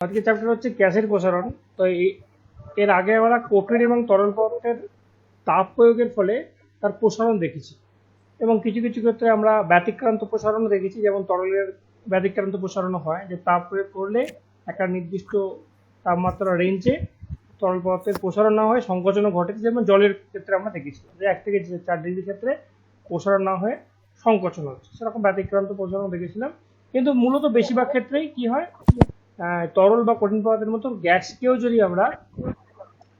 আজকে চ্যাপ্টার হচ্ছে গ্যাসের প্রসারণ। তো এর আগে আমরা কঠিন এবং তরল পদার্থের তাপ প্রয়োগের ফলে তার প্রসারণ দেখেছি, এবং কিছু কিছু ক্ষেত্রে আমরা ব্যতিক্রান্ত প্রসারণও দেখেছি। যেমন তরলের ব্যতিক্রান্ত প্রসারণও হয়, যে তাপ প্রয়োগ করলে একটা নির্দিষ্ট তাপমাত্রা রেঞ্জে তরল পদার্থের প্রসারণ না হয় সংকোচনও ঘটেছে। যেমন জলের ক্ষেত্রে আমরা দেখেছি যে 1 থেকে 4 ডিগ্রি ক্ষেত্রে প্রসারণ না হয়ে সংকোচন হচ্ছে, সেরকম ব্যতিক্রান্ত প্রসারণ দেখেছিলাম। কিন্তু মূলত বেশিরভাগ ক্ষেত্রেই কি হয়, তরল বা কঠিন পদার্থের মতো গ্যাসকেও যদি আমরা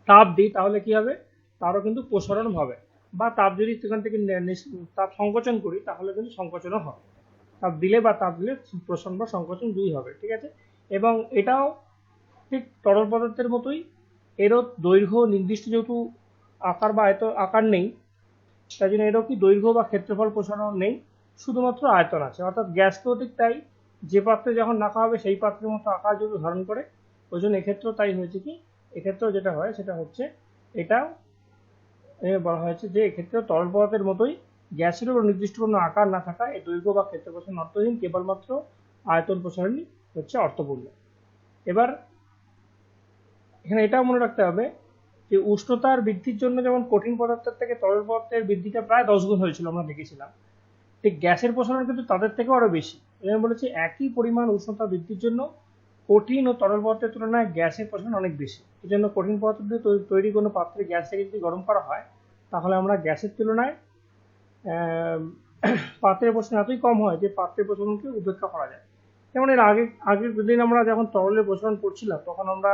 তাপ দিই তাহলে কি হবে, তারও কিন্তু প্রসারণ হবে। বা তাপ যদি সেখান থেকে তাপ সংকোচন করি তাহলে কিন্তু সংকোচনও হবে। তাপ দিলে বা তাপ দিলে প্রসারণ বা সংকোচন দুই হবে, ঠিক আছে। এবং এটাও ঠিক তরল পদার্থের মতোই, এরও দৈর্ঘ্য নির্দিষ্ট, যেহেতু আকার বা আকার নেই, তাই জন্য এরও কি দৈর্ঘ্য বা ক্ষেত্রফল প্রসারণ নেই, শুধুমাত্র আয়তন আছে। অর্থাৎ গ্যাসকেও ঠিক তাই, যে পাত্রে যখন রাখা হবে সেই পাত্রের মতো আকার যদি ধারণ করে, ওই জন্য এক্ষেত্রেও তাই হয়েছে। কি এক্ষেত্রেও যেটা হয় সেটা হচ্ছে, এটা বলা হয়েছে যে এক্ষেত্রেও তরল পদার্থের মতোই গ্যাসেরও নির্দিষ্ট কোনো আকার না থাকা, এই দৈর্ঘ্য বা ক্ষেত্র প্রসারণ অর্থহীন, কেবলমাত্র আয়তন প্রসারণই হচ্ছে অর্থপূর্ণ। এবার এখানে এটাও মনে রাখতে হবে যে উষ্ণতার বৃদ্ধির জন্য যেমন কঠিন পদার্থের থেকে তরল পদার্থের বৃদ্ধিটা প্রায় 10 গুণ হয়েছিল, আমরা দেখেছিলাম, ঠিক গ্যাসের প্রসারণ কিন্তু তাদের থেকেও আরো বেশি। আমি বলেছি একই পরিমাণ উষ্ণতা বৃদ্ধির জন্য কঠিন ও তরল পদার্থের তুলনায় গ্যাসের প্রসারণ অনেক বেশি। এই জন্য কঠিন পদার্থ দিয়ে তৈরি কোনো পাত্রে গ্যাসটাকে যদি গরম করা হয়, তাহলে আমরা গ্যাসের তুলনায় পাত্রের প্রসারণ এতই কম হয় যে পাত্রের প্রসারণকে উপেক্ষা করা যায়। যেমন এর আগের দিন আমরা যখন তরলের প্রসারণ করছিলাম, তখন আমরা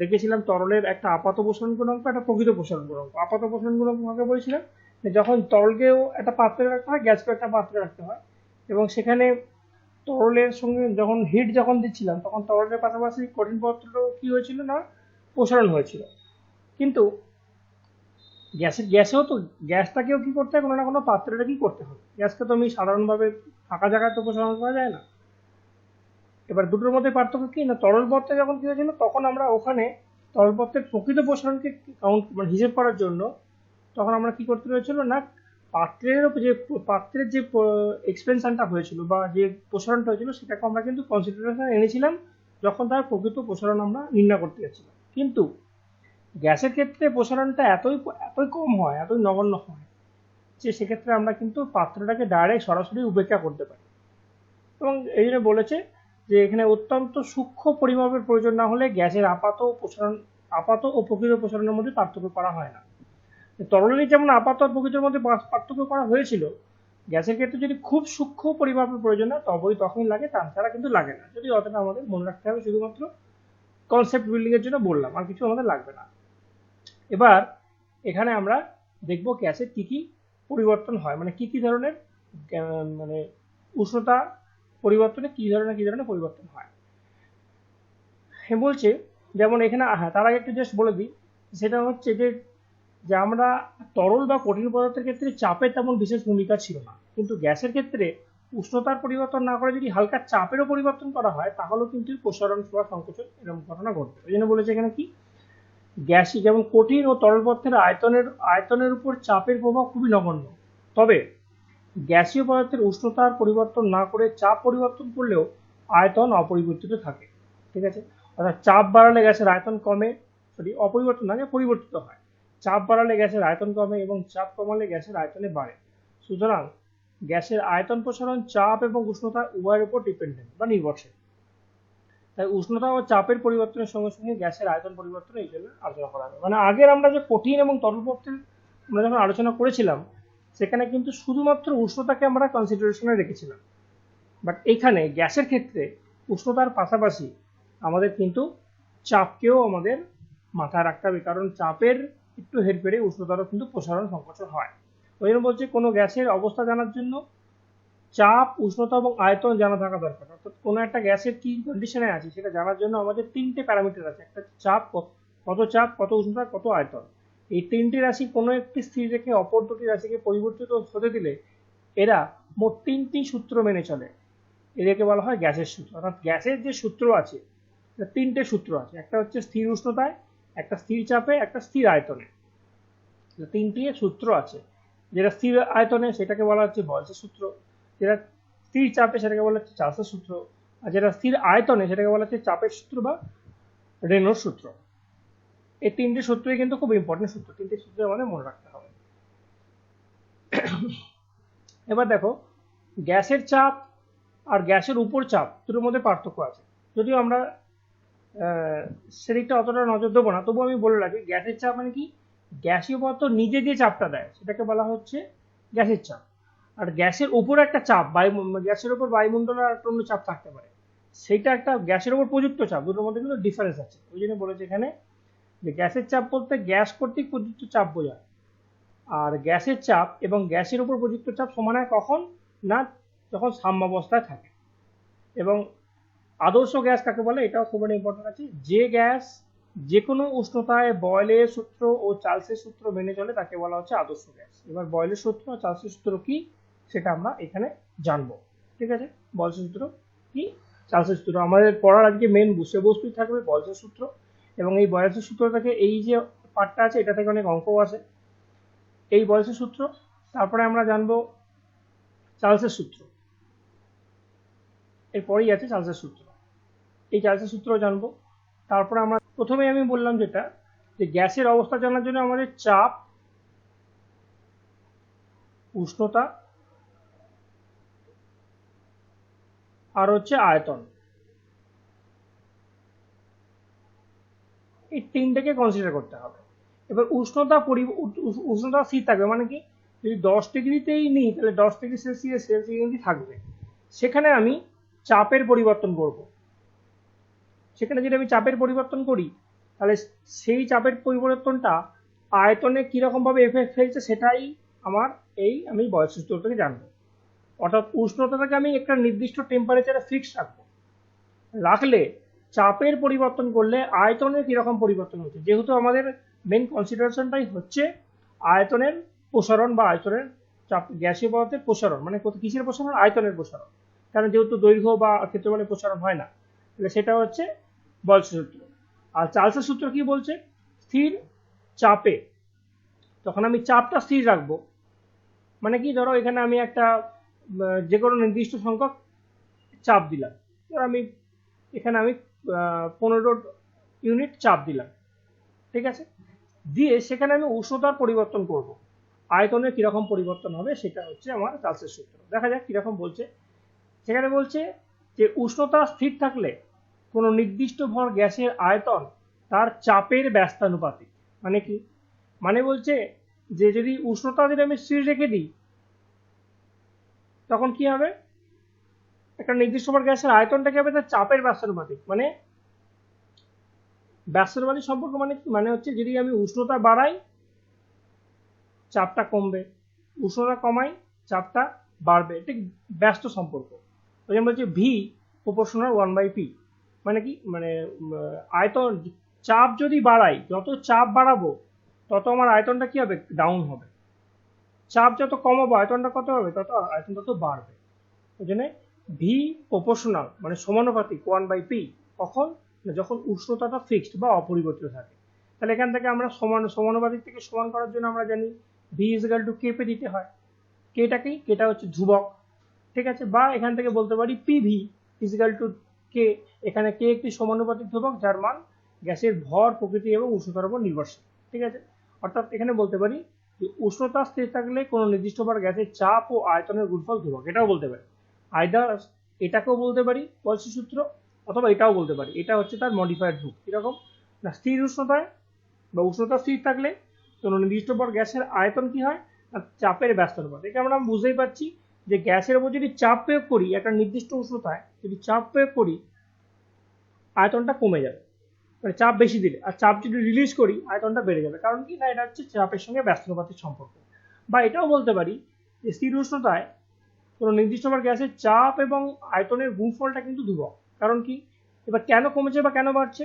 দেখেছিলাম তরলের একটা আপাত প্রসারণ গুণাঙ্ক, একটা প্রকৃত প্রসারণ গুণাঙ্ক। আপাত প্রসারণ গুণাঙ্ক আগে বলেছিলাম যে যখন তরলকেও একটা পাত্রে রাখতে হয়, গ্যাসকেও একটা পাত্রে রাখতে হয়, এবং সেখানে তরলের সঙ্গে যখন হিট যখন দিচ্ছিলাম, তখন তরলের পাশাপাশি কঠিন পদার্থটাও কি হয়েছিল না, প্রসারণ হয়েছিল। কিন্তু গ্যাসেও তো গ্যাসটাকেও কি করতে হয়, কোনো না কোনো পাত্রে কি করতে হবে। গ্যাসকে তো আমি সাধারণভাবে ফাঁকা জায়গায় তো প্রসারণ করা যায় না। এবার দুটোর মধ্যে পার্থক্য কি না, তরল পদার্থে যখন কি হয়েছিল, তখন আমরা ওখানে তরল পদার্থের প্রকৃত প্রসারণকে কাউন্ট মানে হিসেব করার জন্য তখন আমরা কি করতে হয়েছিল না, পাত্রের যে এক্সপেনশনটা হয়েছিল বা যে প্রসারণটা হয়েছিল সেটাকে আমরা কিন্তু কনসিডারেশন এনেছিলাম যখন তার প্রকৃত প্রসারণ আমরা নির্ণয় করতে যাচ্ছিলাম। কিন্তু গ্যাসের ক্ষেত্রে প্রসারণটা এতই এতই কম হয়, এতই নগণ্য হয়, যে সেক্ষেত্রে আমরা কিন্তু পাত্রটাকে ডাইরেক্ট সরাসরি উপেক্ষা করতে পারি। এবং এই জন্য বলেছে যে এখানে অত্যন্ত সূক্ষ্ম পরিমাপের প্রয়োজন না হলে গ্যাসের আপাত ও প্রকৃত প্রসারণের মধ্যে পার্থক্য করা হয় না। তরলের যেমন আপাত আর প্রকৃতির মধ্যে পার্থক্য করা হয়েছিল, গ্যাসের ক্ষেত্রে যদি খুব সূক্ষ্ম পরিমাপের প্রয়োজন হয় তখনই লাগে, তাছাড়া কিন্তু লাগে না। যদি অতটা আমাদের মনে রাখতে হবে, শুধুমাত্র কনসেপ্ট বিল্ডিং এর জন্য বললাম, আর কিছু আমাদের লাগবে না। এবার এখানে আমরা দেখব গ্যাসের কি কি পরিবর্তন হয়, মানে কি ধরনের মানে উষ্ণতা পরিবর্তনে কি ধরনের পরিবর্তন হয়। বলছে যেমন এখানে, হ্যাঁ তার আগে একটু জাস্ট বলে দিই, সেটা হচ্ছে যে আমরা তরল বা কঠিন পদার্থের ক্ষেত্রে চাপের তেমন বিশেষ ভূমিকা ছিল না, কিন্তু গ্যাসের ক্ষেত্রে উষ্ণতার পরিবর্তন না করে যদি হালকা চাপেরও পরিবর্তন করা হয়, তাহলেও কিন্তু প্রসারণ বা সংকোচন এরকম ঘটনা ঘটবে। এই জন্য বলেছে এখানে কি, গ্যাসই যেমন কঠিন ও তরল পদার্থের আয়তনের উপর চাপের প্রভাব খুবই নগণ্য, তবে গ্যাসীয় পদার্থের উষ্ণতার পরিবর্তন না করে চাপ পরিবর্তন করলেও আয়তন অপরিবর্তিত থাকে, ঠিক আছে। অর্থাৎ চাপ বাড়ালে গ্যাসের আয়তন কমে, অপরিবর্তন না, পরিবর্তিত হয়। চাপ বাড়ালে গ্যাসের আয়তন কমে এবং চাপ কমালে গ্যাসের আয়তনে বাড়ে। সুতরাং গ্যাসের আয়তন প্রসারণ চাপ এবং উষ্ণতা উভয়ের উপর ডিপেন্ডেন্ট বা নির্ভরশীল। তাই উষ্ণতা ও চাপের পরিবর্তনের সঙ্গে সঙ্গে গ্যাসের আয়তন পরিবর্তন এই জন্য আলোচনা করা হবে। মানে আগের আমরা যে কঠিন এবং তরল পদার্থের আমরা যখন আলোচনা করেছিলাম, সেখানে কিন্তু শুধুমাত্র উষ্ণতাকে আমরা কনসিডারেশনে রেখেছিলাম। বাট এখানে গ্যাসের ক্ষেত্রে উষ্ণতার পাশাপাশি আমাদের কিন্তু চাপকেও আমাদের মাথায় রাখতে হবে, কারণ চাপের একটু হেরফেরে উষ্ণতারও কিন্তু প্রসারণ সংকোচন হয়। ওই জন্য বলছে কোনো গ্যাসের অবস্থা জানার জন্য চাপ, উষ্ণতা এবং আয়তন জানা থাকা দরকার। অর্থাৎ কোনো একটা গ্যাসের কি কন্ডিশনে আছে সেটা জানার জন্য আমাদের 3টে প্যারামিটার আছে। একটা চাপ, কত উষ্ণতা, কত আয়তন। এই 3টি রাশি কোনো একটি স্থির রেখে অপর দুটি রাশিকে পরিবর্তিত হতে দিলে এরা মোট 3টি সূত্র মেনে চলে। এদেরকে বলা হয় গ্যাসের সূত্র। অর্থাৎ গ্যাসের যে সূত্র আছে, 3টে সূত্র আছে। একটা হচ্ছে স্থির উষ্ণতায়, একটা স্থির চাপে, একটা স্থির আয়তনে। 3টি সূত্র আছে। যেটা স্থির আয়তনে সেটাকে বলা হচ্ছে ভলসের সূত্র, যেটা স্থির চাপে সেটাকে বলা হচ্ছে চার্লসের সূত্র, আর যেটা স্থির আয়তনে সেটাকে বলা হচ্ছে চাপের সূত্র বা রেনল্ডস সূত্র। এই তিনটে সূত্রই কিন্তু খুব ইম্পর্টেন্ট সূত্র, তিনটে সূত্র আমাদের মনে রাখতে হবে। এবার দেখো, গ্যাসের চাপ আর গ্যাসের উপর চাপ দুটোর মধ্যে পার্থক্য আছে। যদিও আমরা সেদিকটা অতটা নজর দেবো না, তবু আমি বলে রাখি গ্যাসের চাপ মানে কি, গ্যাসীয় পদার্থ নিজে যে চাপটা দেয় সেটাকে বলা হচ্ছে গ্যাসের চাপ। আর গ্যাসের উপর একটা চাপ, গ্যাসের উপর বায়ুমণ্ডলের একটা অন্য চাপ থাকতে পারে, সেইটা একটা গ্যাসের উপর প্রযুক্ত চাপ, দুটোর মধ্যে কিন্তু ডিফারেন্স আছে। ওই জন্য বলেছে এখানে যে গ্যাসের চাপ বলতে গ্যাস কর্তৃক প্রযুক্ত চাপ বোঝায়। আর গ্যাসের চাপ এবং গ্যাসের উপর প্রযুক্ত চাপ সমান হয় কখন না, যখন সাম্যাবস্থায় থাকে। এবং আদর্শ গ্যাস কাকে বলে এটাও খুব ইম্পর্টেন্ট আছে। যে গ্যাস যে কোনো উষ্ণতায় বয়েলের সূত্র ও চার্লসের সূত্র মেনে চলে তাকে বলা হচ্ছে আদর্শ গ্যাস। এবার বয়েলের সূত্র আর চার্লসের সূত্র কি সেটা আমরা এখানে জানবো। ঠিক আছে, বয়েলের সূত্র কি, চার্লসের সূত্র আমাদের পড়ার আজকে মেন বিষয়বস্তুই থাকবে বয়েলের সূত্র। এবং এই বয়েলের সূত্র থেকে এই যে পার্টটা আছে এটা থেকে অনেক অঙ্কও আছে, এই বয়েলের সূত্র। তারপরে আমরা জানবো চার্লসের সূত্র, এরপরেই আছে চার্লসের সূত্র, এই চার্লসের সূত্র জানবো। তারপরে আমরা প্রথমে আমি বললাম যেটা, যে গ্যাসের অবস্থা জানার জন্য আমাদের চাপ, উষ্ণতা আর হচ্ছে আয়তন, এই তিনটাকে কনসিডার করতে হবে। এবার উষ্ণতা স্থির থাকবে মানে কি, যদি 10 ডিগ্রিতেই নিই তাহলে 10 ডিগ্রি সেলসিয়াস থাকবে। সেখানে আমি চাপের পরিবর্তন করব, সেখানে যদি আমি চাপের পরিবর্তন করি তাহলে সেই চাপের পরিবর্তনটা আয়তনে কিরকম ভাবে এফেক্ট ফেলছে সেটাই আমি বয়েলের সূত্র থেকে জানবো। অর্থাৎ উষ্ণতাটাকে আমি একটা নির্দিষ্ট টেম্পারেচারে ফিক্স রাখবো, রাখলে চাপের পরিবর্তন করলে আয়তনের কিরকম পরিবর্তন হচ্ছে। যেহেতু আমাদের মেন কনসিডারেশনটাই হচ্ছে আয়তনের প্রসারণ বা আয়তনের চাপ, গ্যাসীয় পদার্থের প্রসারণ, মানে কিসের প্রসারণ, আয়তনের প্রসারণ। কারণ যেহেতু দৈর্ঘ্য বা ক্ষেত্রফলের প্রসারণ হয় না, তাহলে সেটা হচ্ছে বয়েলের সূত্র। আর চার্লসের সূত্র কি বলছে, স্থির চাপে তখন আমি চাপটা স্থির রাখবো। মানে কি, ধরো এখানে আমি একটা যে কোনো নির্দিষ্ট সংখ্যক চাপ দিলাম, ধরো এখানে আমি 15 ইউনিট চাপ দিলাম, ঠিক আছে, দিয়ে সেখানে আমি উষ্ণতার পরিবর্তন করব, আয়তনের কিরকম পরিবর্তন হবে সেটা হচ্ছে আমার চার্লসের সূত্র। দেখা যাক কিরকম বলছে। সেখানে বলছে যে উষ্ণতা স্থির থাকলে কোনো নির্দিষ্ট ভর গ্যাসের আয়তন তার চাপের ব্যস্তানুপাতিক। মানে কি, মানে বলছে যে যদি উষ্ণতা যদি আমি স্থির রেখে দিই তখন কি হবে, একটা নির্দিষ্ট ভর গ্যাসের আয়তনটা কি হবে তার চাপের ব্যস্তানুপাতিক। মানে ব্যস্তানুপাতিক সম্পর্ক মানে কি, মানে হচ্ছে যদি আমি উষ্ণতা বাড়াই চাপটা কমবে, উষ্ণতা কমাই চাপটা বাড়বে, ঠিক ব্যস্ত সম্পর্ক। ওই জন্য বলছে ভি প্রপোর্শনাল 1/p। মানে কি, মানে আয়তন চাপ যদি বাড়াই, যত চাপ বাড়াবো তত আমার আয়তনটা কি হবে, ডাউন হবে। চাপ যত কমাবো আয়তনটা কত হবে, তত আয়তন তত বাড়বে। ওই জন্য ভি প্রপোর্শনাল মানে সমানুপাতিক 1/p। কখন, যখন উষ্ণতাটা ফিক্সড বা অপরিবর্তিত থাকে। তাহলে এখান থেকে আমরা সমানুপাতিক থেকে সমান করার জন্য আমরা জানি ভি ইজিক্যাল টু কে পে দিতে হয়। কেটা কি, কেটা হচ্ছে ধ্রুবক, ঠিক আছে, বা এখান থেকে বলতে পারি পিভি ইজিক্যাল টু কে। এখানে কে একটি সমানুপাতিক ধ্রুবক যার মান গ্যাসের ভর, প্রকৃতি এবং উষ্ণতার উপর নির্ভরশীল। ঠিক আছে, অর্থাৎ এখানে বলতে পারি যে উষ্ণতা স্থির থাকলে কোনো নির্দিষ্ট ভর গ্যাসের চাপ ও আয়তনের গুণফল ধ্রুবক, এটাও বলতে পারি। আইদার এটাকেও বলতে পারি বয়েলের সূত্র, অথবা এটাও বলতে পারি, এটা হচ্ছে তার মডিফাইড রূপ। কিরকম না, স্থির উষ্ণতায় বা উষ্ণতা স্থির থাকলে কোনো নির্দিষ্ট ভর গ্যাসের আয়তন কি হয়, চাপের ব্যস্তানুপাত। এটা আমরা বুঝতেই পারছি যে গ্যাসের উপর যদি চাপ প্রয়োগ করি, একটা নির্দিষ্ট উষ্ণতায় যদি চাপ প্রয়োগ করি আয়তনটা কমে যাবে, মানে চাপ বেশি দিলে। আর চাপ যদি রিলিজ করি আয়তনটা বেড়ে যাবে। কারণ কি না, এটা হচ্ছে চাপের সঙ্গে ব্যস্তানুপাতিক সম্পর্ক। বা এটাও বলতে পারি যে স্থির উষ্ণতায় কোনো নির্দিষ্ট গ্যাসের চাপ এবং আয়তনের গুণফলটা কিন্তু ধ্রুবক। কারণ কি, এবার কেন কমেছে বা কেন বাড়ছে,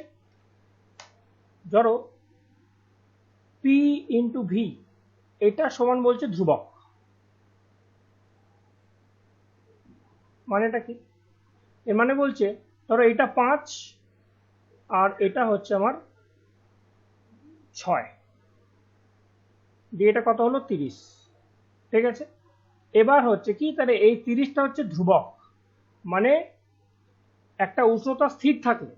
ধরো পি ইন্টু ভি এটা সমান বলছে ধ্রুবক। মানেটা কি, এর মানে বলছে ধরো এটা 5 আর এটা হচ্ছে আমার 6 দিয়ে এটা কত হলো 30, ঠিক আছে। এবার হচ্ছে কি, তাহলে এই 30টা হচ্ছে ধ্রুবক, মানে একটা উষ্ণতা স্থির থাকলে,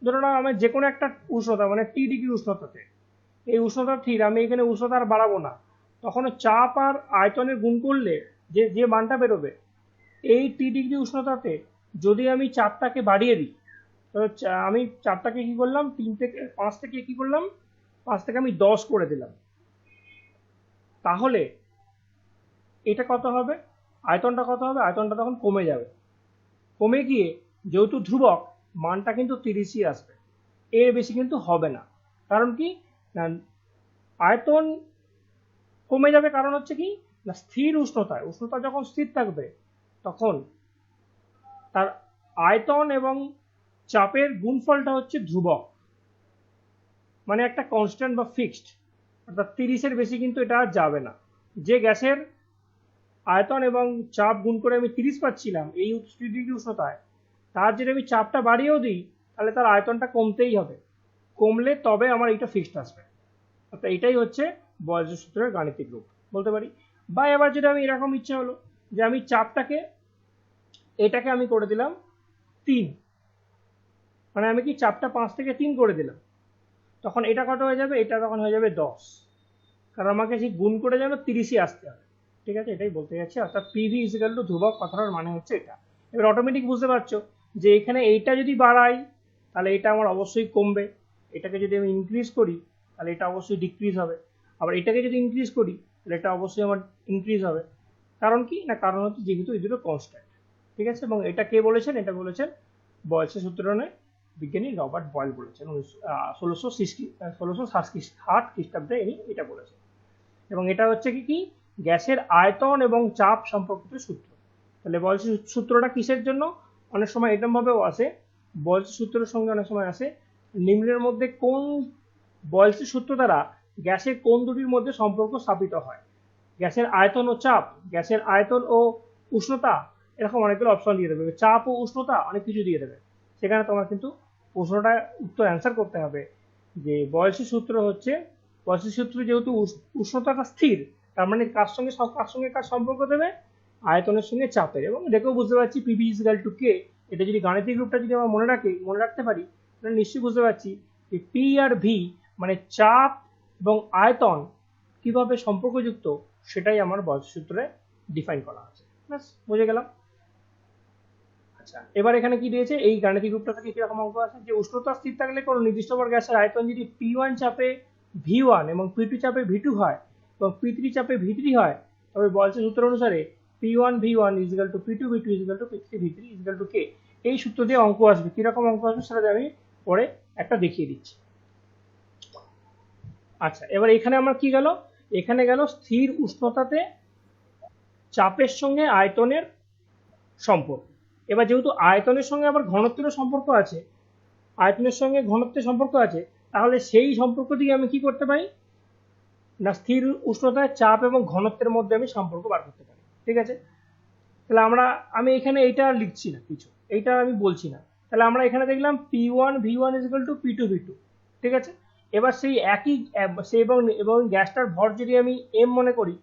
ধরো না আমি যে কোনো একটা উষ্ণতা মানে টি ডিগ্রি উষ্ণতাতে, এই উষ্ণতা স্থির, আমি এখানে উষ্ণতা আর বাড়াবো না, তখন চাপ আর আয়তনের গুণ করলে যে যে মানটা বেরোবে, এই টি ডিগ্রি উষ্ণতাতে যদি আমি চাপটাকে বাড়িয়ে দিই, তো আমি চাপটাকে কি করলাম, 5 থেকে কি করলাম, 5 থেকে আমি 10 করে দিলাম, তাহলে এটা কত হবে, আয়তনটা কত হবে, আয়তনটা তখন কমে যাবে, কমে গিয়ে যেহেতু ধ্রুবক মানটা কিন্তু 30ই আসবে, এর বেশি কিন্তু হবে না। কারণ কি না, আয়তন কমে যাবে, কারণ হচ্ছে কি না, স্থির উষ্ণতায়, উষ্ণতা যখন স্থির থাকবে তখন তার আয়তন এবং চাপের গুণফলটা হচ্ছে ধ্রুবক, মানে একটা কনস্ট্যান্ট বা ফিক্সড, অর্থাৎ 30-এর বেশি কিন্তু এটা আর যাবে না। যে গ্যাসের আয়তন এবং চাপ গুণ করে আমি 30 পাচ্ছিলাম এই 30 ডিগ্রি উষ্ণতায়, তার যদি আমি চাপটা বাড়িয়েও দিই, তাহলে তার আয়তনটা কমতেই হবে, কমলে তবে আমার এইটা ফিক্সড আসবে। অর্থাৎ এটাই হচ্ছে বয়েলসের সূত্রের গাণিতিক রূপ বলতে পারি। বা এবার যদি আমি এরকম ইচ্ছা হলো যে আমি চাপটাকে, এটাকে আমি করে দিলাম 3, মানে আমি কি চাপটা 5 থেকে 3 করে দিলাম, তখন এটা কত হয়ে যাবে, এটা তখন হয়ে যাবে 10, কারণ আমাকে সেই গুণ করে যেন 30ই আসতে হবে। ঠিক আছে, এটাই বলতে যাচ্ছি, অর্থাৎ পিভি ইজিক্যাল টু ধ্রুবক, কথাটার মানে হচ্ছে এটা। এবার অটোমেটিক বুঝতে পারছো যে এখানে এইটা যদি বাড়াই তাহলে এটা আমার অবশ্যই কমবে, এটাকে যদি আমি ইনক্রিজ করি তাহলে এটা অবশ্যই ডিক্রিজ হবে, আবার এটাকে যদি ইনক্রিজ করি তাহলে এটা অবশ্যই আমার ইনক্রিজ হবে। কারণ কি না, কারণ হচ্ছে যেহেতু এই দুটো কনস্ট্যান্ট। ঠিক আছে, এবং এটা কে বলেছেন, এটা বলেছেন বয়েলসের সূত্রনে বিজ্ঞানী রবার্ট বয়েল বলেছেন 1660 খ্রিস্টাব্দে ইনি এটা বলেছেন। এবং এটা হচ্ছে কি গ্যাসের আয়তন এবং চাপ সম্পর্কিত সূত্র। তাহলে বয়েলসের সূত্রটা কিসের জন্য, অনেক সময় এরকম ভাবেও আসে, বয়েলসের সূত্রের সঙ্গে অনেক সময় আসে নিম্নের মধ্যে কোন বয়েলসের সূত্র দ্বারা গ্যাসের কোন দুটির মধ্যে সম্পর্ক স্থাপিত হয়, গ্যাসের আয়তন ও চাপ, গ্যাসের আয়তন ও উষ্ণতা, এরকম অনেকগুলো অপশন দিয়ে দেবে, চাপ ও উষ্ণতা অনেক কিছু দিয়ে দেবে। সেখানে তোমার কিন্তু প্রশ্নটা উত্তর অ্যান্সার করতে হবে যে বয়েলসের সূত্র হচ্ছে, বয়েলসের সূত্র যেহেতু উষ্ণতাটা স্থির, তার মানে কার সঙ্গে কার সম্পর্ক দেবে, আয়তনের সঙ্গে চাপের। এবং দেখেও বুঝতে পারছি পিভি ইজিক্যাল টু কে, এটা যদি গাণিতিক রূপটা যদি আমরা মনে রাখতে পারি, তাহলে নিশ্চয়ই বুঝতে পারছি যে পি আর ভি মানে চাপ এবং আয়তন কিভাবে সম্পর্কযুক্ত, সেটাই আমার বয়েলসের সূত্রে ডিফাইন করা আছে। ব্যাস, বুঝে গেলাম। আচ্ছা, এবার এখানে কি দিয়েছে, এই গাণিতিক রূপটা থেকে কিরকম অঙ্ক আছে, যে উষ্ণতা স্থির থাকলে কোনো নির্দিষ্ট গ্যাসের আয়তন যদি P1 চাপে V1 এবং P2 চাপে V2 হয় এবং P3 চাপে V3 হয়, তবে বয়েলসের সূত্র অনুসারে P1 V1 is equal to P2 V2 is equal to P3 V3 is equal to K। এই সূত্র দিয়ে অঙ্ক আসবে, কিরকম অঙ্ক আসবে সেটা আমি পরে একটা দেখিয়ে দিচ্ছি। আচ্ছা, এবার এখানে আমার কি গেল, এখানে গেল স্থির উষ্ণতাতে চাপের সঙ্গে আয়তনের সম্পর্ক। এবার যেহেতু আয়তনের সঙ্গে আবার ঘনত্বের সম্পর্ক আছে, আয়তনের সঙ্গে ঘনত্বের সম্পর্ক আছে, তাহলে সেই সম্পর্ক দিয়ে আমি কি করতে পারি না, স্থির উষ্ণতায় চাপ এবং ঘনত্বের মধ্যে আমি সম্পর্ক বার করতে পারি। ঠিক আছে, তাহলে আমি এখানে এইটা লিখছি না, কিছু এইটা আমি বলছি না। তাহলে আমরা এখানে দেখলাম P1 V1 equal to P2 V2। ঠিক আছে, এবার সেই একই এবং গ্যাসটার ভর যদি আমি m মনে করি,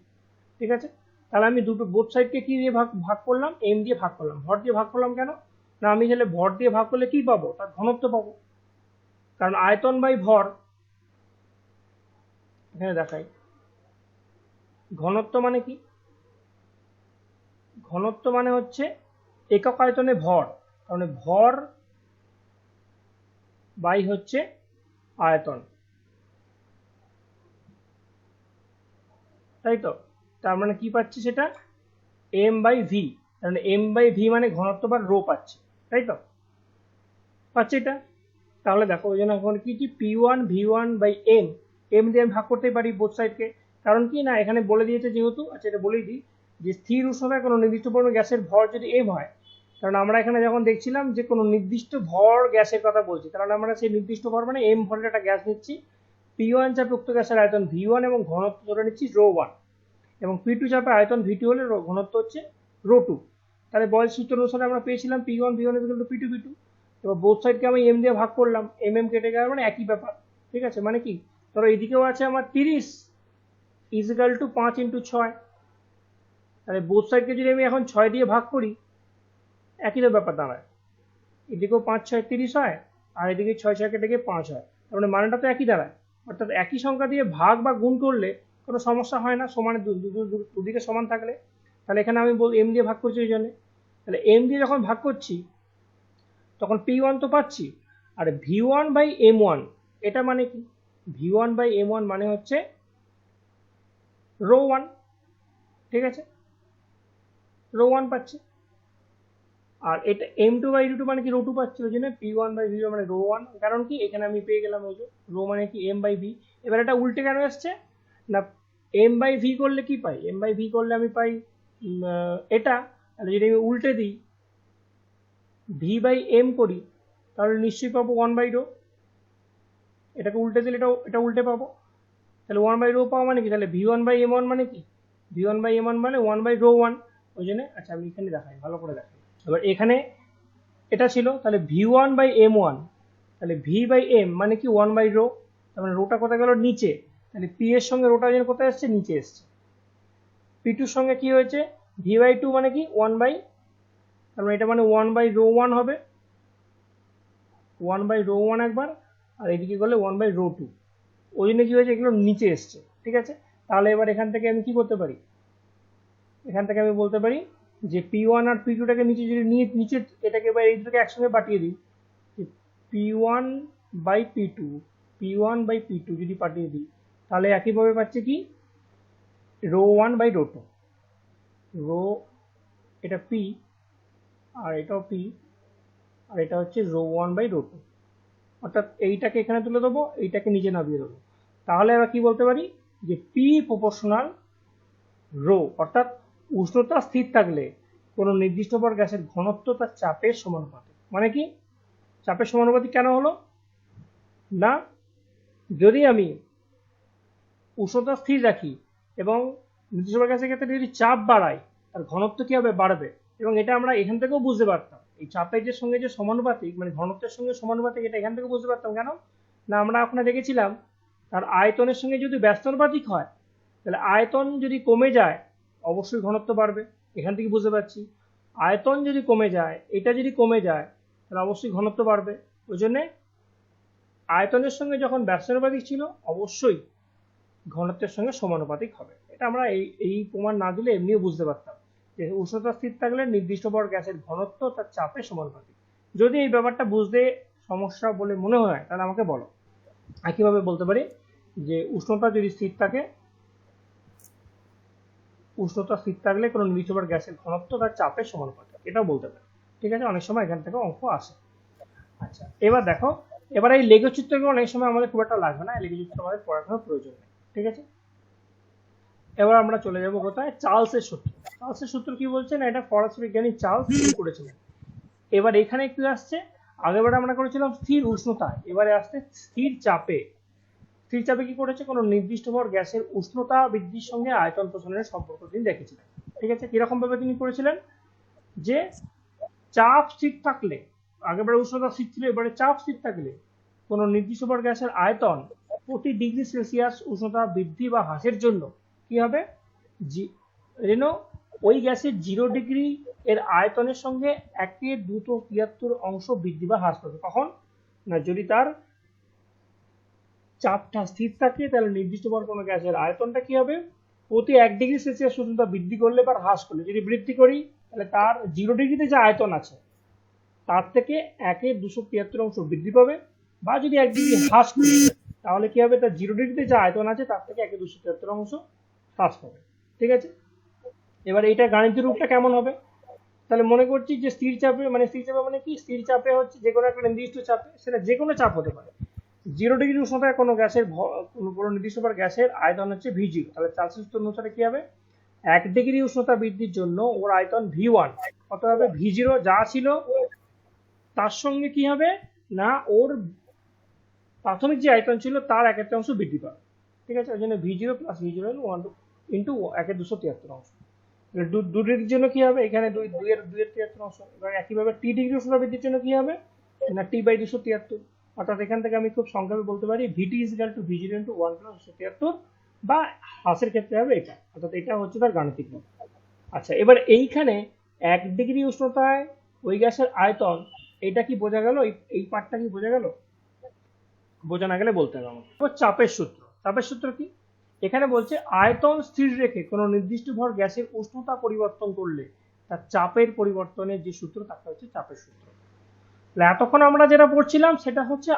ঠিক আছে, তাহলে আমি দুটো বোথ সাইডকে কি দিয়ে ভাগ করলাম, m দিয়ে ভাগ করলাম। ভর দিয়ে ভাগ করলাম কেন না, আমি তাহলে ভর দিয়ে ভাগ করলে কি পাবো, তার ঘনত্ব পাবো, কারণ আয়তন বাই ভর, এখানে দেখাই ঘনত্ব মানে কি, ঘনত্ব মানে হচ্ছে একক আয়তনে ভর, কারণ ভর বাই হচ্ছে আয়তন, তাই তো। তার মানে কি পাচ্ছি সেটা m বাই ভি, কারণ m বাই ভি মানে ঘনত্ব বা রো পাচ্ছি, তাই তো, পাচ্ছি এটা। তাহলে দেখো ওই জন্য এখন কি P1 V1 বাই m দিয়ে আমি ভাগ করতে পারি বোথ সাইডকে। কারণ কি না, এখানে বলে দিয়েছে যেহেতু, আচ্ছা এটা বলেই দিই যে স্থির উষ্ণতায় কোনো নির্দিষ্ট পরিমাণ গ্যাসের ভর যদি m হয়, কারণ আমরা এখানে যখন দেখছিলাম যে কোনো নির্দিষ্ট ভর গ্যাসের কথা বলছি, কারণ আমরা সেই নির্দিষ্ট ভর মানে m ভরের একটা গ্যাস নিচ্ছি, P1 চাপে উক্ত গ্যাসের আয়তন V1 এবং ঘনত্ব ধরে নিচ্ছি ρ1, এবং P2 চাপে আয়তন V2 হলে ঘনত্ব হচ্ছে ρ2। তাহলে বয়েলস সূত্র অনুসারে আমরা পেয়েছিলাম P1 V1 equal to P2 V2। এবার বোথ সাইডকে আমি m দিয়ে ভাগ করলাম, mm কেটে গেল, মানে একই ব্যাপার। ঠিক আছে, মানে কি, ধরো এইদিকেও আছে আমার 30 ইজিক্যাল টু 5 ইন্টু 6, তাহলে বোথ সাইডকে যদি আমি এখন 6 দিয়ে ভাগ করি, একই তো ব্যাপার দাঁড়ায়। এদিকেও 5 6 30 হয়, আর এদিকে 6 6 কেটে 5 হয়, তার মানে মানটা তো একই দাঁড়ায়। অর্থাৎ একই সংখ্যা দিয়ে ভাগ বা গুণ করলে কোনো সমস্যা হয় না, সমানে দুদিকে সমান থাকলে। তাহলে এখানে আমি এম দিয়ে ভাগ করছি ওই জন্য। তাহলে এম দিয়ে যখন ভাগ করছি তখন P1 তো পাচ্ছি, আর V1/M1 এটা মানে কি? V1/M1 মানে হচ্ছে রো 1, ঠিক আছে, রো 1 পাচ্ছি। আর এটা M2/2 মানে কি? রো 2 পাচ্ছি, ওই জন্য P1/V1 মানে রো 1। কারণ কি? এখানে আমি পেয়ে গেলাম ওই যে রো মানে কি M/V। এবার এটা উল্টে কেন এসছে না? M/V করলে কি পাই? M/V করলে আমি পাই এটা। তাহলে যদি আমি উল্টে দিই V/M করি তাহলে নিশ্চয়ই পাবো 1/ρ। এটাকে উল্টে দিলে এটা উল্টে পাবো। তাহলে 1/ρ পাওয়া মানে কি? তাহলে V1/M1 মানে কি? V1/M1 মানে 1/ρ 1। ওই জন্য আচ্ছা আমি এখানে দেখাই, ভালো করে দেখাই। এবার এখানে এটা ছিল, তাহলে V1/M1, তাহলে V/M মানে কি? 1/ρ। তার মানে রোটা কোথায় গেল? নিচে। তাহলে P এর সঙ্গে রোটা যেন কোথায় আসছে? নিচে এসছে। P2 সঙ্গে কি হয়েছে? V/2 মানে কি? 1 বাই, তার মানে এটা মানে 1/ρ 1 হবে, 1/ρ 1 একবার, আর এদিকে গেলে 1/ρ 2। ওই জন্য কি হয়েছে? এগুলো নিচে এসছে, ঠিক আছে। তাহলে এবার এখান থেকে আমি কি করতে পারি? এখান থেকে আমি বলতে পারি যে P1 আর P2টাকে নিচে যদি নিচে এটাকে এবার এই দুটোকে একসঙ্গে পাঠিয়ে দিই, P1/P2 যদি পাঠিয়ে দিই তাহলে একইভাবে পাচ্ছে কি? রো 1/ρ 2। রো এটা P, আর এটাও P, আর এটা হচ্ছে রো 1/ρ 2। অর্থাৎ এইটাকে এখানে তুলে দেবো, এইটাকে নিচে নামিয়ে দেবো। তাহলে আমরা কি বলতে পারি? যে P প্রপোর্শনাল রো, অর্থাৎ উষ্ণতা স্থির থাকলে কোনো নির্দিষ্ট ভর গ্যাসের ঘনত্ব তার চাপের সমানুপাতিক। মানে কি? চাপের সমানুপাতিক কেন হলো না? যদি আমি উষ্ণতা স্থির রাখি এবং নির্দিষ্ট ভর গ্যাসের ক্ষেত্রে যদি চাপ বাড়াই, তার ঘনত্ব কি হবে? বাড়বে। এবং এটা আমরা এখান থেকেও বুঝতে পারতাম, এই চাপের যে সঙ্গে যে সমানুপাতিক মানে ঘনত্বের সঙ্গে সমানুপাতিক, এটা এখান থেকে বুঝতে পারতাম। কেন না? আমরা ওখানে দেখেছিলাম তার আয়তনের সঙ্গে যদি ব্যস্তানুপাতিক হয় তাহলে আয়তন যদি কমে যায় অবশ্যই ঘনত্ব বাড়বে, এখান থেকে বুঝতে পারছি। আয়তন যদি কমে যায়, এটা যদি কমে যায় তাহলে অবশ্যই ঘনত্ব বাড়বে। ওই জন্যে আয়তনের সঙ্গে যখন ব্যস্তানুপাতিক ছিল অবশ্যই ঘনত্বের সঙ্গে সমানুপাতিক হবে। এটা আমরা এই প্রমাণ না দিলে এমনিও বুঝতে পারতাম যে উষ্ণতা স্থির থাকলে নির্দিষ্ট ভর গ্যাসের ঘনত্ব তার চাপের সমানুপাতিক। যদি এই ব্যাপারটা বুঝতে সমস্যা বলে মনে হয় তাহলে আমাকে বলো। একইভাবে বলতে পারি যে উষ্ণতা যদি স্থির থাকে, উষ্ণতা স্থির থাকলে কোনো নির্দিষ্ট ভর গ্যাসের ঘনত্ব তার চাপের সমানুপাতিক, এটাও বলতে পারি, ঠিক আছে। অনেক সময় এখান থেকে অঙ্ক আসে। আচ্ছা এবার দেখো, এবার এই লেখচিত্রগুলো অনেক সময় আমাদের খুব একটা লাগবে না, এই লেখচিত্র আমাদের পড়াশোনার প্রয়োজন নেই, ঠিক আছে। এবার আমরা চলে যাব কোথায়? চার্লসের সূত্র। চার্লসের সূত্র কি বলছে না? এটা ফরাসি বিজ্ঞানী চার্লস করেছিলেন। এবার এখানে কি আসছে? আগেবার আমরা করেছিলাম স্থির উষ্ণতায়, এবারে আসছে স্থির চাপে। স্থির চাপে কি করেছে? কোনো নির্দিষ্ট ভর গ্যাসের উষ্ণতা বৃদ্ধির সঙ্গে আয়তন প্রসারণের সম্পর্ক তিনি দেখেছিলেন, ঠিক আছে। কিরকম ভাবে তিনি করেছিলেন? যে চাপ স্থির থাকলে, আগেবারে উষ্ণতা স্থির ছিল, এবারে চাপ স্থির থাকলে কোনো নির্দিষ্ট ভর গ্যাসের আয়তন প্রতি ডিগ্রি সেলসিয়াস উষ্ণতা বৃদ্ধি বা হ্রাসের জন্য কি হবে? ওই গ্যাসের 0 ডিগ্রি এর আয়তনের সঙ্গে 1/273 অংশ বৃদ্ধি বা হ্রাস পাবে। কখন না? যদি তার চাপটা স্থির থাকে তাহলে নির্দিষ্ট ভর কোনো গ্যাসের আয়তনটা কি হবে? প্রতি 1 ডিগ্রি সেলসিয়াস উষ্ণতা বৃদ্ধি করলে বা হ্রাস করলে, যদি বৃদ্ধি করি তাহলে তার 0 ডিগ্রিতে যে আয়তন আছে তার থেকে 1/273 অংশ বৃদ্ধি পাবে, বা যদি 1 ডিগ্রি হ্রাস করি তাহলে কি হবে? তার 0 ডিগ্রিতে যে আয়তন আছে তার থেকে 1/273 অংশ হ্রাস পাবে, ঠিক আছে। এবার এটা গাণিতিক রূপটা কেমন হবে? তাহলে মনে করছি যে স্থির চাপে মানে কি? স্থির চাপে হচ্ছে যে কোনো একটা নির্দিষ্ট চাপে, সেটা যে কোনো চাপ হতে পারে, 0 ডিগ্রি উষ্ণতায় কোনো গ্যাসের কোনো নির্দিষ্ট গ্যাসের আয়তন হচ্ছে V0। তাহলে চার্লসের সূত্র অনুসারে কি হবে? 1 ডিগ্রি উষ্ণতা বৃদ্ধির জন্য ওর আয়তন V1 কত হবে? V0 যা ছিল তার সঙ্গে কি হবে না? ওর প্রাথমিক যে আয়তন ছিল তার 1/3 বৃদ্ধি পাবে, ঠিক আছে। ওই জন্য V0 প্লাস V0 ইন্টু 1/273 অংশ। দু ডিগ্রির জন্য কি হবে? এখানে 2/273 অংশ। এবার একইভাবে T ডিগ্রি উষ্ণতা বৃদ্ধির জন্য কি হবে না? T/273। অর্থাৎ এখান থেকে আমি খুব সংক্ষেপে বলতে পারি VT = V0 × 1 + 273, বা হ্রাসের ক্ষেত্রে হবে এটা। অর্থাৎ এটা হচ্ছে তার গাণিতিক রূপ। আচ্ছা এবার এইখানে 1 ডিগ্রি উষ্ণতায় ওই গ্যাসের আয়তন এইটা কি বোঝা গেল? এই পার্টটা কি বোঝা গেল? বোঝা না গেলে বলতে হবে আমাকে। চাপের সূত্র। চাপের সূত্র কি? এখানে বলছে আয়তন স্থির রেখে কোনো নির্দিষ্ট ভর গ্যাসের উষ্ণতা পরিবর্তন করলে তার চাপের পরিবর্তনের যে সূত্র তাকে হচ্ছে চাপের সূত্র। এতক্ষণ আমরা যেটা পড়ছিলাম সেটা হচ্ছে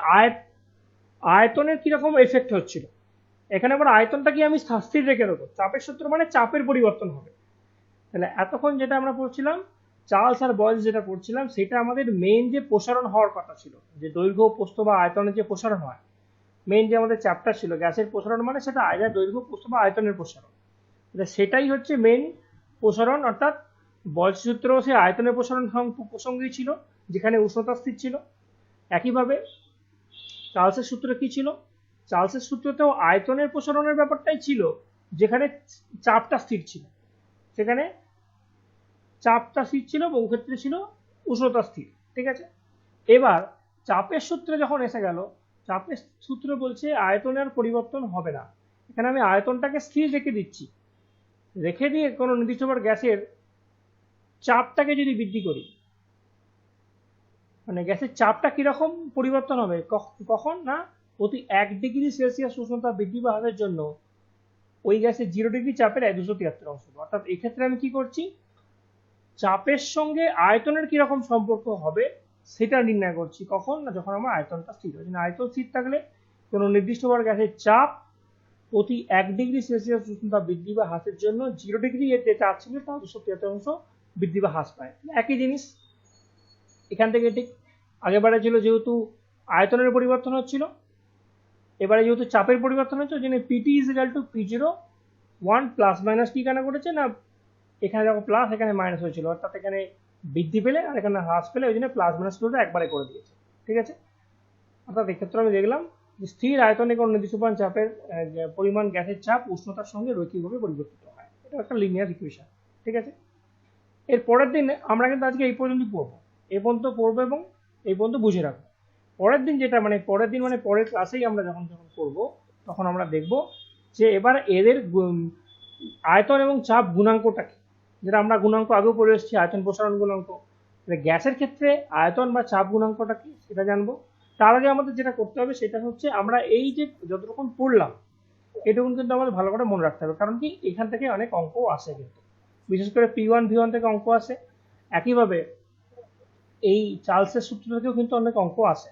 আয়তনের কিরকম এফেক্ট হচ্ছিল। এখানে আবার আয়তনটা কি আমি স্থির রেখে দেবো, চাপের সূত্র মানে চাপের পরিবর্তন হবে। তাহলে এতক্ষণ যেটা আমরা পড়ছিলাম চার্লস আর বয়েলস যেটা পড়ছিলাম সেটা আমাদের মেইন যে প্রসারণ হওয়ার কথা ছিল, যে দৈর্ঘ্য প্রস্থ বা আয়তনের যে প্রসারণ হয়, মেইন যে আমাদের চ্যাপ্টার ছিল গ্যাসের প্রসারণ মানে সেটা আয়তনের দৈর্ঘ্য প্রস্থ বা আয়তনের প্রসারণ, সেটাই হচ্ছে মেইন প্রসারণ। অর্থাৎ বয়েলস সূত্র সে আয়তনের প্রসারণ প্রসঙ্গেই ছিল যেখানে উষ্ণতা স্থির ছিল। একইভাবে চার্লসের সূত্র কি ছিল? চার্লসের সূত্রতেও আয়তনের প্রসারণের ব্যাপারটাই ছিল যেখানে চাপটা স্থির ছিল, সেখানে চাপটা স্থির ছিল এবং ক্ষেত্রে ছিল উষ্ণতা স্থির। ঠিক আছে, এবার চাপের সূত্রে যখন এসে গেল, চাপের সূত্র বলছে আয়তনের পরিবর্তন হবে না। এখানে আমি আয়তনটাকে স্থির রেখে দিচ্ছি, রেখে দিয়ে কোনো নির্দিষ্ট গ্যাসের চাপটাকে যদি বৃদ্ধি করি, মানে গ্যাসের চাপটা কিরকম পরিবর্তন হবে কখন না প্রতি 1°C উষ্ণতা বৃদ্ধি বা হ্রাসের জন্য ওই গ্যাসের 0° চাপের 273 অর্থাৎ এক্ষেত্রে আমি কি করছি, চাপের সঙ্গে আয়তনের কিরকম সম্পর্ক হবে সেটা নির্ণয় করছি। কখন না যখন আমার আয়তনটা স্থির হচ্ছে। আয়তন স্থির থাকলে কোনো নির্দিষ্ট গ্যাসের চাপ প্রতি 1°C উষ্ণতা বৃদ্ধি বা হ্রাসের জন্য 0° এর যে চাপ ছিল তা 273 বৃদ্ধি বা হ্রাস পায়। একই জিনিস এখান থেকে ঠিক আগেবারে ছিল যেহেতু আয়তনের পরিবর্তন হচ্ছিল, এবারে যেহেতু চাপের পরিবর্তন হচ্ছে ওই জন্য PT is equal to P0 1 plus minus কি কেন করেছে না, এখানে যখন প্লাস এখানে মাইনাস হয়েছিল অর্থাৎ এখানে বৃদ্ধি পেলে আর এখানে হ্রাস পেলে ওই জন্য প্লাস মাইনাস করে একবারে করে দিয়েছে। ঠিক আছে, অর্থাৎ এক্ষেত্রে আমি দেখলাম যে স্থির আয়তনে কোনো নির্দিষ্ট চাপের পরিমাণ গ্যাসের চাপ উষ্ণতার সঙ্গে রৈখিকভাবে পরিবর্তিত হয়। এটা একটা লিনিয়ার ইকুয়েশন। ঠিক আছে, এর পরের দিন আমরা কিন্তু আজকে এই পর্যন্ত পড়বো, এই পর্যন্ত পড়বো এবং এই পর্যন্ত বুঝে রাখবো। পরের দিন যেটা মানে পরের ক্লাসেই আমরা যখন করবো তখন আমরা দেখব যে এবার এদের আয়তন এবং চাপ গুণাঙ্কটা কি, যেটা আমরা গুণাঙ্ক আগেও পড়ে এসেছি, আয়তন প্রসারণ গুণাঙ্ক। গ্যাসের ক্ষেত্রে আয়তন বা চাপ গুণাঙ্কটা কি সেটা জানবো। তার আগে আমাদের যেটা করতে হবে সেটা হচ্ছে আমরা এই যে যতটুকু পড়লাম এটুকুন কিন্তু আমাদের ভালো করে মনে রাখতে হবে, কারণ কি এখান থেকে অনেক অঙ্ক আসে, কিন্তু বিশেষ করে P1 V1 থেকে অঙ্ক আসে। একইভাবে এই চার্লসের সূত্র থেকেও কিন্তু অনেক অঙ্ক আসে।